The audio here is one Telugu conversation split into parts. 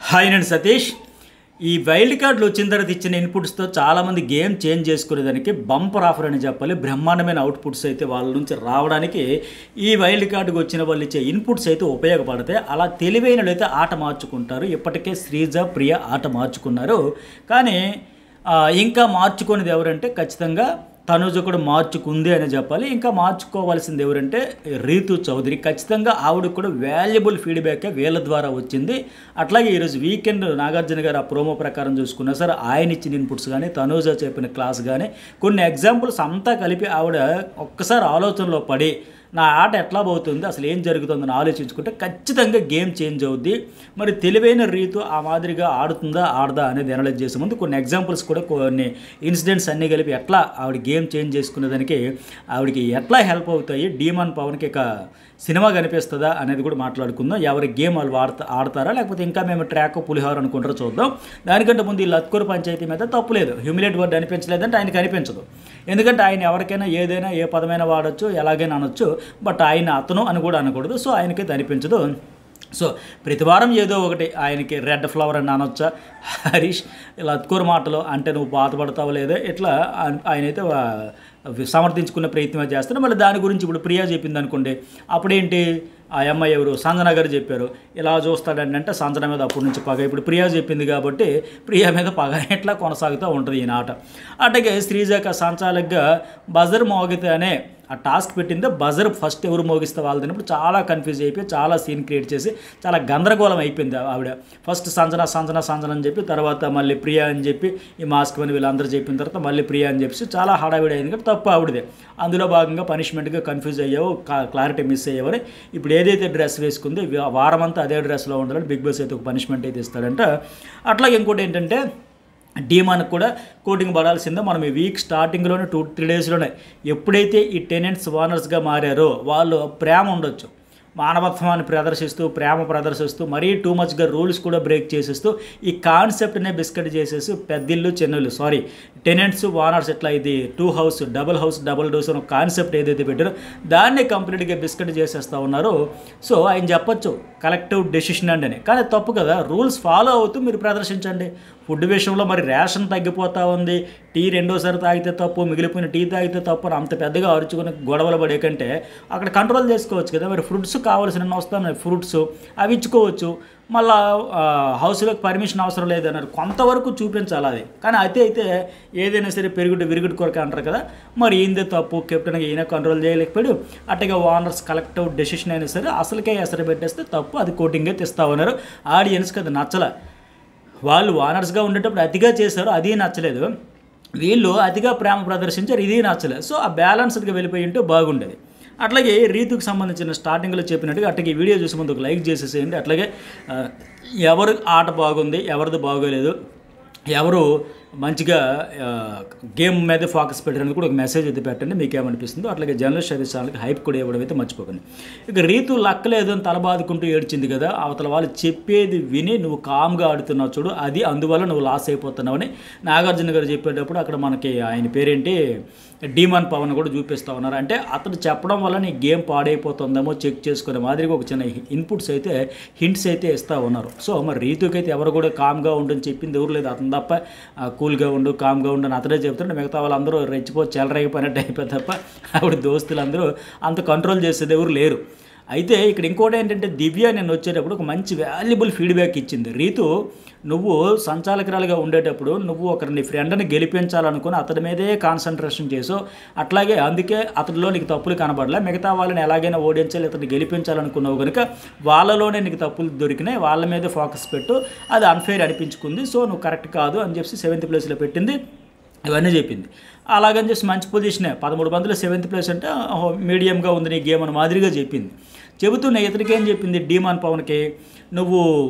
హాయ్ నేను సతీష్. ఈ వైల్డ్ కార్డులు వచ్చిన తర్వాత ఇచ్చిన ఇన్పుట్స్తో చాలామంది గేమ్ చేంజ్ చేసుకునేదానికి బంపర్ ఆఫర్ అని చెప్పాలి. బ్రహ్మాండమైన అవుట్పుట్స్ అయితే వాళ్ళ నుంచి రావడానికి ఈ వైల్డ్ కార్డుకు వచ్చిన వాళ్ళు ఇచ్చే ఇన్పుట్స్ అయితే ఉపయోగపడతాయి. అలా తెలివైన అయితే ఆట మార్చుకుంటారు. ఇప్పటికే శ్రీజ, ప్రియ ఆట మార్చుకున్నారు. కానీ ఇంకా మార్చుకునేది ఎవరంటే ఖచ్చితంగా తనుజ కూడా మార్చుకుంది అని చెప్పాలి. ఇంకా మార్చుకోవాల్సింది ఎవరంటే రీతు చౌదరి. ఖచ్చితంగా ఆవిడకు కూడా వాల్యుబుల్ ఫీడ్బ్యాక్ వీళ్ళ ద్వారా వచ్చింది. అట్లాగే ఈరోజు వీకెండ్ నాగార్జున గారు ఆ ప్రోమో ప్రకారం చూసుకున్నా సరే ఆయన ఇచ్చిన ఇన్పుట్స్ కానీ తనుజ చెప్పిన క్లాస్ కానీ కొన్ని ఎగ్జాంపుల్స్ అంతా కలిపి ఆవిడ ఒక్కసారి ఆలోచనలో పడి నా ఆట ఎట్లా పోతుంది, అసలు ఏం జరుగుతుందని ఆలోచించుకుంటే ఖచ్చితంగా గేమ్ చేంజ్ అవుద్ది. మరి తెలివైన రీతు ఆ మాదిరిగా ఆడుతుందా ఆడదా అనేది అనలైజ్ చేసే ముందు కొన్ని ఎగ్జాంపుల్స్ కూడా కొన్ని ఇన్సిడెంట్స్ అన్నీ కలిపి ఎట్లా ఆవిడ గేమ్ చేంజ్ చేసుకునేదానికి ఆవిడకి ఎట్లా హెల్ప్ అవుతాయి, డీమాన్ పవన్కి ఇక సినిమా కనిపిస్తుందా అనేది కూడా మాట్లాడుకుందాం. ఎవరి గేమ్ వాళ్ళు ఆడతారా లేకపోతే ఇంకా మేము ట్రాక్ పులిహోర అనుకుంటారో చూద్దాం. దానికంటే ముందు ఈ లత్కూరు పంచాయతీ మీద తప్పు లేదు. హ్యూమిలేట్ వర్డ్ అనిపించలేదంటే ఆయనకి అనిపించదు. ఎందుకంటే ఆయన ఎవరికైనా ఏదైనా ఏ పదమైనా వాడచ్చు, ఎలాగైనా అనొచ్చు. బట్ ఆయన అతను అని కూడా అనకూడదు. సో ఆయనకైతే అనిపించదు. సో ప్రతి వారం ఏదో ఒకటి ఆయనకి రెడ్ ఫ్లవర్ అని అనొచ్చా, హరీష్ లత్కూరు మాటలు అంటే నువ్వు బాధపడతావు లేదా ఇట్లా ఆయనైతే సమర్థించుకునే ప్రయత్నం చేస్తారు. మళ్ళీ దాని గురించి ఇప్పుడు ప్రియా చెప్పింది అనుకోండి, అప్పుడేంటి ఆ అమ్మాయి ఎవరు సంజన గారు చెప్పారు ఇలా చూస్తాడంటే సంజన మీద అప్పటి నుంచి పగ. ఇప్పుడు ప్రియా చెప్పింది కాబట్టి ప్రియా మీద పగ ఎట్లా కొనసాగుతూ ఉంటుంది ఈ నాట. అట్లాగే శ్రీజాక సంచాలకుగా బజర్ మోగితే అనే ఆ టాస్క్ పెట్టిందే బజర్ ఫస్ట్ ఎవరు మోగిస్తే వాళ్ళు తిన్నప్పుడు చాలా కన్ఫ్యూజ్ అయిపోయి చాలా సీన్ క్రియేట్ చేసి చాలా గందరగోళం అయిపోయింది ఆవిడ. ఫస్ట్ సంజన సంజన సంజన అని చెప్పి తర్వాత మళ్ళీ ప్రియా అని చెప్పి ఈ మాస్క్ అని వీళ్ళందరూ చెప్పిన తర్వాత మళ్ళీ ప్రియా అని చెప్పి చాలా హడావిడి అయింది. కాబట్టి తప్పు ఆవిడదే. అందులో భాగంగా పనిష్మెంట్గా కన్ఫ్యూజ్ అయ్యావు, క్లారిటీ మిస్ అయ్యేవని ఇప్పుడు ఏదైతే డ్రెస్ వేసుకుంది వారం అంతా అదే డ్రెస్లో ఉండాలని బిగ్ బాస్ అయితే ఒక పనిష్మెంట్ అయితే ఇస్తాడంట. అట్లాగే ఇంకోటి ఏంటంటే డీమాన్కి కూడా కోటింగ్ పడాల్సిందే. మనం ఈ వీక్ స్టార్టింగ్లోనే 2-3 డేస్లోనే ఎప్పుడైతే ఈ టెనెంట్స్ ఓనర్స్గా మారారో వాళ్ళు ప్రేమ ఉండొచ్చు, మానవత్వాన్ని ప్రదర్శిస్తూ ప్రేమ ప్రదర్శిస్తూ మరీ టూ మచ్గా రూల్స్ కూడా బ్రేక్ చేసేస్తూ ఈ కాన్సెప్ట్నే బిస్కెట్ చేసేసి పెద్దిల్లు చిన్నల్లు టెనెంట్స్ ఓనర్స్ ఎట్లా ఇది 2 హౌస్ డబుల్ డోస్ అని కాన్సెప్ట్ ఏదైతే పెట్టారో దాన్ని కంప్లీట్గా బిస్కెట్ చేసేస్తూ ఉన్నారు. సో ఆయన చెప్పొచ్చు కలెక్టివ్ డెసిషన్ అండి అని, కానీ తప్పు కదా. రూల్స్ ఫాలో అవుతూ మీరు ప్రదర్శించండి. ఫుడ్ విషయంలో మరి రేషన్ తగ్గిపోతూ ఉంది, టీ రెండోసారి తాగితే తప్పు, మిగిలిపోయిన టీ తాగితే తప్పు అని అంత పెద్దగా అరుచుకుని గొడవలు పడే కంటే అక్కడ కంట్రోల్ చేసుకోవచ్చు కదా. మరి ఫ్రూట్స్ కావాల్సిన వస్తాయి, ఫ్రూట్స్ అవి ఇచ్చుకోవచ్చు. మళ్ళీ హౌస్లోకి పర్మిషన్ అవసరం లేదన్నారు, కొంతవరకు చూపించాలి అది. కానీ అయితే ఏదైనా సరే పెరుగుడు విరుగుడు కొరక అంటారు కదా, మరి ఏందే తప్పు, కెప్టెన్గా ఈయన కంట్రోల్ చేయలేకపోయాడు. అట్టగా ఓనర్స్ కలెక్టివ్ డెసిషన్ అయినా సరే అసలుకే ఎసరు పెట్టేస్తే తప్పు, అది కోటింగే తెస్తా ఉన్నారు. ఆడియన్స్కి అది నచ్చలే. వాళ్ళు ఓనర్స్గా ఉండేటప్పుడు అతిగా చేశారు, అది నచ్చలేదు. వీళ్ళు అతిగా ప్రేమ ప్రదర్శించారు, ఇది నచ్చలేదు. సో ఆ బ్యాలెన్స్డ్గా వెళ్ళిపోయి ఉంటే బాగుండేది. అట్లాగే రీతుకు సంబంధించిన స్టార్టింగ్లో చెప్పినట్టుగా అట్లాగే ఈ వీడియో చూసే ముందు ఒక లైక్ చేసేసేయండి. అట్లాగే ఎవరు ఆట బాగుంది, ఎవరిది బాగోలేదు, ఎవరు మంచిగా గేమ్ మీద ఫోకస్ పెట్టడానికి కూడా ఒక మెసేజ్ అయితే పెట్టండి, మీకు ఏమనిపిస్తుందో. అట్లాగే జర్నలిస్ట్ సర్వీస్ ఛానల్కి హైప్ కూడా ఇవ్వడం అయితే మర్చిపోకండి. ఇక రీతు లక్కలేదు అని తలబాదుకుంటూ ఏడ్చింది కదా, అవతల వాళ్ళు చెప్పేది విని నువ్వు కామ్గా ఆడుతున్నావు చూడు, అది అందువల్ల నువ్వు లాస్ అయిపోతున్నావని నాగార్జున గారు చెప్పేటప్పుడు అక్కడ మనకి ఆయన పేరేంటి డీమాన్ పవన్ కూడా చూపిస్తూ ఉన్నారు. అంటే అతను చెప్పడం వల్ల నీ గేమ్ పాడైపోతుందేమో చెక్ చేసుకునే మాదిరిగా ఒక చిన్న ఇన్పుట్స్ అయితే హింట్స్ అయితే ఇస్తూ ఉన్నారు. సో మరి రీతుకి అయితే ఎవరు కూడా కామ్గా ఉండని చెప్పింది ఎవరు లేదు. అతను తప్ప కూల్గా ఉండు కామ్గా ఉండు అని అతడే చెప్తుంటే మిగతా వాళ్ళందరూ రెచ్చిపోయి చెలరైపోయినట్టు అయిపోయి తప్ప ఆవిడ దోస్తులందరూ అంత కంట్రోల్ చేసేది ఎవరు లేరు. అయితే ఇక్కడ ఇంకోటి ఏంటంటే దివ్య నేను వచ్చేటప్పుడు ఒక మంచి వాల్యుబుల్ ఫీడ్బ్యాక్ ఇచ్చింది. రీతు నువ్వు సంచాలకురాలుగా ఉండేటప్పుడు నువ్వు ఒకరిని ఫ్రెండ్ని గెలిపించాలనుకుని అతడి మీదే కాన్సన్ట్రేషన్ చేసావు. అట్లాగే అందుకే అతడిలో నీకు తప్పులు కనబడలే. మిగతా వాళ్ళని ఎలాగైనా ఓడించాలి, అతన్ని గెలిపించాలనుకున్నావు కనుక వాళ్ళలోనే నీకు తప్పులు దొరికినాయి, వాళ్ళ మీదే ఫోకస్ పెట్టు, అది అన్ఫెయిర్ అనిపించుకుంది. సో నువ్వు కరెక్ట్ కాదు అని చెప్పి 7th ప్లేస్లో పెట్టింది. ఇవన్నీ చెప్పింది. అలాగని చెప్పి మంచి పొజిషనే, 13 మందిలో 7th ప్లేస్ అంటే మీడియంగా ఉంది నీ గేమ్ అని మాదిరిగా చెప్పింది. చెబుతున్న ఇతనికి ఏం చెప్పింది డీమాన్ పవన్కి, నువ్వు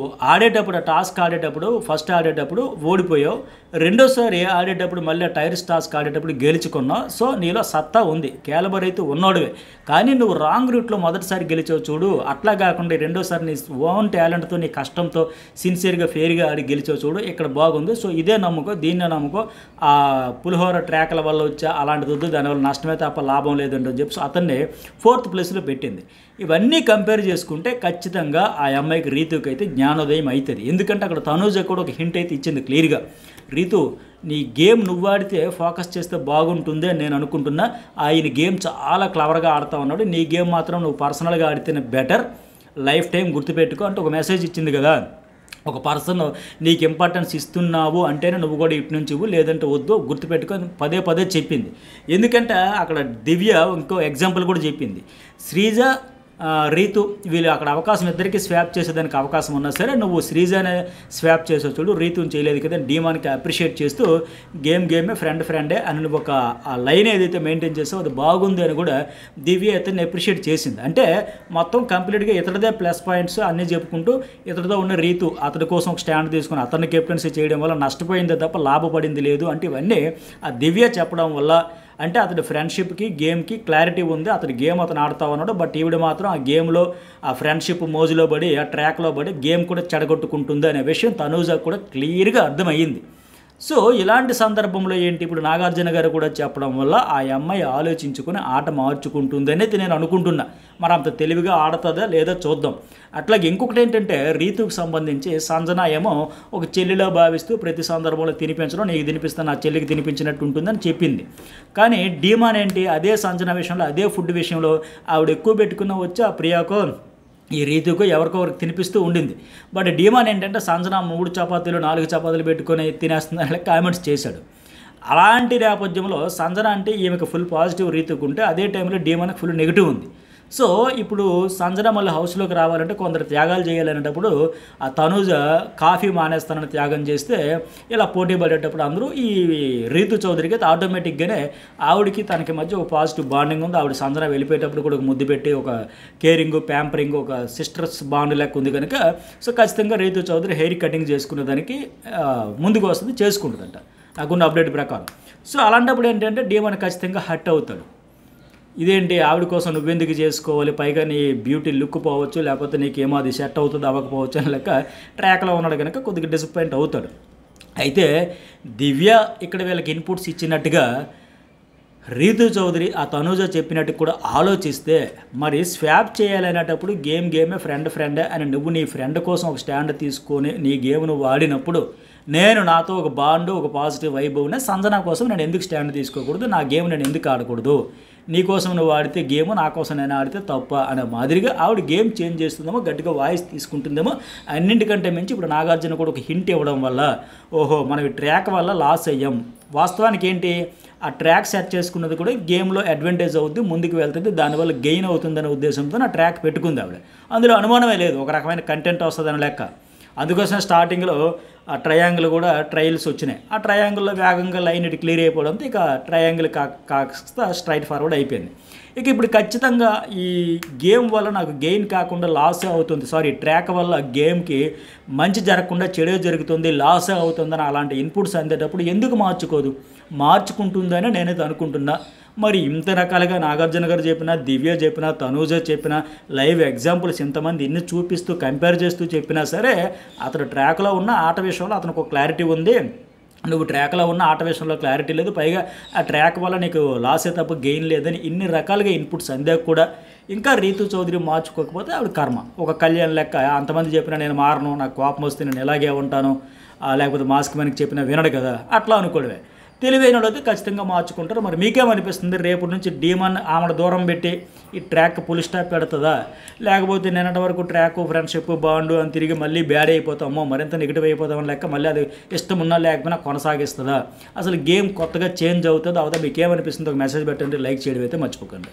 ఆడేటప్పుడు టాస్క్ ఆడేటప్పుడు ఫస్ట్ ఆడేటప్పుడు ఓడిపోయావు, రెండోసారి ఆడేటప్పుడు మళ్ళీ టైర్స్ టాస్క్ ఆడేటప్పుడు గెలుచుకున్నావు. సో నీలో సత్తా ఉంది, క్యాలిబర్ అయితే ఉన్నోడివే, కానీ నువ్వు రాంగ్ రూట్లో మొదటిసారి గెలిచావు చూడు. అట్లా కాకుండా రెండోసారి నీ ఓన్ టాలెంట్తో నీ కష్టంతో సిన్సియర్గా ఫెయిర్గా ఆడి గెలిచావు చూడు, ఇక్కడ బాగుంది. సో ఇదే నమ్ముకో, దీన్నే నమ్ముకో. ఆ పులిహోర ట్రాక్ల వల్ల వచ్చా అలాంటిది వద్దు, దానివల్ల నష్టమే తప్ప లాభం లేదండి అని చెప్పి అతన్ని 4th ప్లేస్లో పెట్టింది. ఇవన్నీ కంపేర్ చేసుకుంటే ఖచ్చితంగా ఆ అమ్మాయికి రీతి రీతుకి అయితే జ్ఞానోదయం అవుతుంది. ఎందుకంటే అక్కడ తనూజ కూడా ఒక హింట్ అయితే ఇచ్చింది క్లియర్గా, రీతు నీ గేమ్ నువ్వు ఆడితే ఫోకస్ చేస్తే బాగుంటుంది అని నేను అనుకుంటున్నా, ఆయన గేమ్ చాలా క్లవర్గా ఆడుతూ ఉన్నాడు, నీ గేమ్ మాత్రం నువ్వు పర్సనల్గా ఆడితేనే బెటర్, లైఫ్ టైం గుర్తుపెట్టుకో అంటే ఒక మెసేజ్ ఇచ్చింది కదా. ఒక పర్సన్ నీకు ఇంపార్టెన్స్ ఇస్తున్నావు అంటేనే నువ్వు కూడా ఇటు నుంచి ఇవ్వు, లేదంటే వద్దు, గుర్తుపెట్టుకొని పదే పదే చెప్పింది. ఎందుకంటే అక్కడ దివ్య ఇంకో ఎగ్జాంపుల్ కూడా చెప్పింది, శ్రీజ రీతు వీళ్ళు అక్కడ అవకాశం ఇద్దరికి స్వాప్ చేసేదానికి అవకాశం ఉన్నా సరే నువ్వు శ్రీజానే స్వాప్ చేసే చూడు, రీతుని చేయలేదు కదా, డీమాన్కి అప్రిషియేట్ చేస్తూ గేమే ఫ్రెండే అని నువ్వు ఒక ఆ లైన్ ఏదైతే మెయింటైన్ చేసావు అది బాగుంది అని కూడా దివ్య ఇతన్ని అప్రిషియేట్ చేసింది. అంటే మొత్తం కంప్లీట్గా ఇతడిదే ప్లస్ పాయింట్స్ అన్నీ చెప్పుకుంటూ ఇతడితో ఉన్న రీతు అతడి కోసం ఒక స్టాండ్ తీసుకుని అతన్ని కెప్టెన్సీ చేయడం వల్ల నష్టపోయిందే తప్ప లాభపడింది లేదు అంటే ఇవన్నీ ఆ దివ్య చెప్పడం వల్ల, అంటే అతడి ఫ్రెండ్షిప్కి గేమ్కి క్లారిటీ ఉంది, అతడి గేమ్ అతను ఆడుతూ ఉన్నాడు, బట్ ఈవిడ మాత్రం ఆ గేమ్లో ఆ ఫ్రెండ్షిప్ మోజులో పడి ఆ ట్రాక్లో పడి గేమ్ కూడా చెడగొట్టుకుంటుంది అనే విషయం తనూజకు కూడా క్లియర్గా అర్థమయ్యింది. సో ఇలాంటి సందర్భంలో ఏంటి, ఇప్పుడు నాగార్జున గారు కూడా చెప్పడం వల్ల ఆ అమ్మాయి ఆలోచించుకుని ఆట మార్చుకుంటుంది అనేది నేను అనుకుంటున్నా. మరి అంత తెలివిగా ఆడుతుందా లేదా చూద్దాం. అట్లాగే ఇంకొకటి ఏంటంటే రీతుకు సంబంధించి సంజన ఏమో ఒక చెల్లిలో భావిస్తూ ప్రతి సందర్భంలో తినిపించడం, నీకు తినిపిస్తాను నా చెల్లికి తినిపించినట్టు ఉంటుందని చెప్పింది. కానీ డీమాన్ ఏంటి, అదే సంజన విషయంలో అదే ఫుడ్ విషయంలో ఆవిడ ఎక్కువ పెట్టుకున్న వచ్చి ఆ ప్రియాకో ఈ రీతుకు ఎవరికొవరికి తినిపిస్తూ ఉండింది. బట్ డీమాన్ ఏంటంటే సంజన 3 చపాతీలు 4 చపాతీలు పెట్టుకొని తినేస్తుందని కామెంట్స్ చేశాడు. అలాంటి నేపథ్యంలో సంజన అంటే ఈమెకు ఫుల్ పాజిటివ్ రీతుకుంటే అదే టైంలో డీమాన్కి ఫుల్ నెగిటివ్ ఉంది. సో ఇప్పుడు సంజన మళ్ళీ హౌస్లోకి రావాలంటే కొందరు త్యాగాలు చేయాలనేటప్పుడు ఆ తనూజ కాఫీ మానేస్తానని త్యాగం చేస్తే ఇలా పోటీ పడేటప్పుడు అందరూ ఈ రీతు చౌదరికి అయితే ఆటోమేటిక్గానే ఆవిడకి తనకి మధ్య ఒక పాజిటివ్ బాండింగ్ ఉంది. ఆవిడ సంజన వెళ్ళిపోయేటప్పుడు కూడా ఒక ముద్దు పెట్టి ఒక కేరింగ్ ప్యాంపరింగ్ ఒక సిస్టర్స్ బాండ్ లెక్క ఉంది కనుక సో ఖచ్చితంగా రీతు చౌదరి హెయిర్ కటింగ్ చేసుకునే దానికి ముందుకు వస్తుంది, చేసుకుంటుందంట నాకున్న అప్డేట్ ప్రకారం. సో అలాంటప్పుడు ఏంటంటే డీమాన్ ఖచ్చితంగా హర్ట్ అవుతాడు. ఇదేంటి ఆవిడ కోసం నువ్వెందుకు చేసుకోవాలి, పైగా నీ బ్యూటీ లుక్ పోవచ్చు, లేకపోతే నీకేమో అది సెట్ అవుతుంది అవ్వకపోవచ్చు అని లెక్క ట్రాక్లో ఉన్నాడు కనుక కొద్దిగా డిసప్పాయింట్ అవుతాడు. అయితే దివ్య ఇక్కడ వీళ్ళకి ఇన్పుట్స్ ఇచ్చినట్టుగా రీతు చౌదరి ఆ తనూజ చెప్పినట్టు కూడా ఆలోచిస్తే మరి స్వాప్ చేయాలనేటప్పుడు గేమే ఫ్రెండే అని నువ్వు నీ ఫ్రెండ్ కోసం ఒక స్టాండ్ తీసుకొని నీ గేమ్ నువ్వు ఆడినప్పుడు నేను నాతో ఒక బాండు ఒక పాజిటివ్ వైభవ్నే సంజన కోసం నేను ఎందుకు స్టాండ్ తీసుకోకూడదు, నా గేమ్ నేను ఎందుకు ఆడకూడదు, నీ కోసం నువ్వు ఆడితే గేమ్ నా కోసం నేను ఆడితే తప్ప అనే మాదిరిగా ఆవిడ గేమ్ చేంజ్ చేస్తుందేమో, గట్టిగా వాయిస్ తీసుకుంటుందేమో. అన్నింటికంటే మించి ఇప్పుడు నాగార్జున కూడా ఒక హింట్ ఇవ్వడం వల్ల ఓహో మనం ఈ ట్రాక్ వల్ల లాస్ అయ్యాం, వాస్తవానికి ఏంటి ఆ ట్రాక్ సెట్ చేసుకున్నది కూడా గేమ్లో అడ్వాంటేజ్ అవుతుంది, ముందుకు వెళ్తుంది, దానివల్ల గెయిన్ అవుతుందనే ఉద్దేశంతో నా ట్రాక్ పెట్టుకుంది ఆవిడ. అందులో అనుమానమే లేదు, ఒక రకమైన కంటెంట్ వస్తుందని లెక్క. అందుకోసం స్టార్టింగ్లో ఆ ట్రయాంగిల్ కూడా ట్రయల్స్ వచ్చినాయి, ఆ ట్రయాంగిల్లో వేగంగా లైన్ ఇటు క్లియర్ అయిపోవడంతో ఇక ట్రయాంగిల్ కాస్త స్ట్రైట్ ఫార్వర్డ్ అయిపోయింది. ఇక ఇప్పుడు ఖచ్చితంగా ఈ గేమ్ వల్ల నాకు గెయిన్ కాకుండా లాసే అవుతుంది, ట్రాక్ వల్ల గేమ్కి మంచి జరగకుండా చెడే జరుగుతుంది, లాసే అవుతుందని అలాంటి ఇన్పుట్స్ అందేటప్పుడు ఎందుకు మార్చుకుంటుందని నేనైతే అనుకుంటున్నా. మరి ఇంత రకాలుగా నాగార్జున గారు చెప్పినా, దివ్య చెప్పినా, తనూజ చెప్పినా, లైవ్ ఎగ్జాంపుల్స్ ఇంతమంది ఇన్ని చూపిస్తూ కంపేర్ చేస్తూ చెప్పినా సరే అతను ట్రాక్లో ఉన్న ఆట విషయంలో అతనికి ఒక క్లారిటీ ఉంది, నువ్వు ట్రాక్లో ఉన్న ఆట విషయంలో క్లారిటీ లేదు, పైగా ఆ ట్రాక్ వల్ల నీకు లాసే తప్ప గెయిన్ లేదని ఇన్ని రకాలుగా ఇన్పుట్స్ అందాక కూడా ఇంకా రీతు చౌదరి మార్చుకోకపోతే ఆవిడ కర్మ. ఒక కళ్యాణ్ లెక్క అంతమంది చెప్పినా నేను మారను, నాకు కోపం వస్తే నేను ఇలాగే ఉంటాను, లేకపోతే మాస్క్ మనకి చెప్పినా వినడు కదా, అట్లా అనుకోవడమే. తెలివైన వాళ్ళైతే ఖచ్చితంగా మార్చుకుంటారు. మరి మీకేమనిపిస్తుంది, రేపటి నుంచి డీమాన్ ఆమెను దూరం పెట్టి ఈ ట్రాక్ ఫుల్ స్టాప్ పెడుతుందా, లేకపోతే నిన్నటి వరకు ట్రాక్ ఫ్రెండ్షిప్ బాండు అని తిరిగి మళ్ళీ బ్యాడ్ అయిపోతామో, మరింత నెగిటివ్ అయిపోతామని లెక్క మళ్ళీ అది ఇష్టం ఉన్నా లేకపోయినా కొనసాగిస్తుందా, అసలు గేమ్ కొత్తగా చేంజ్ అవుతుందా అవుతా, మీకేమనిపిస్తుంది ఒక మెసేజ్ పెట్టండి, లైక్ చేయడం అయితే మర్చిపోకండి.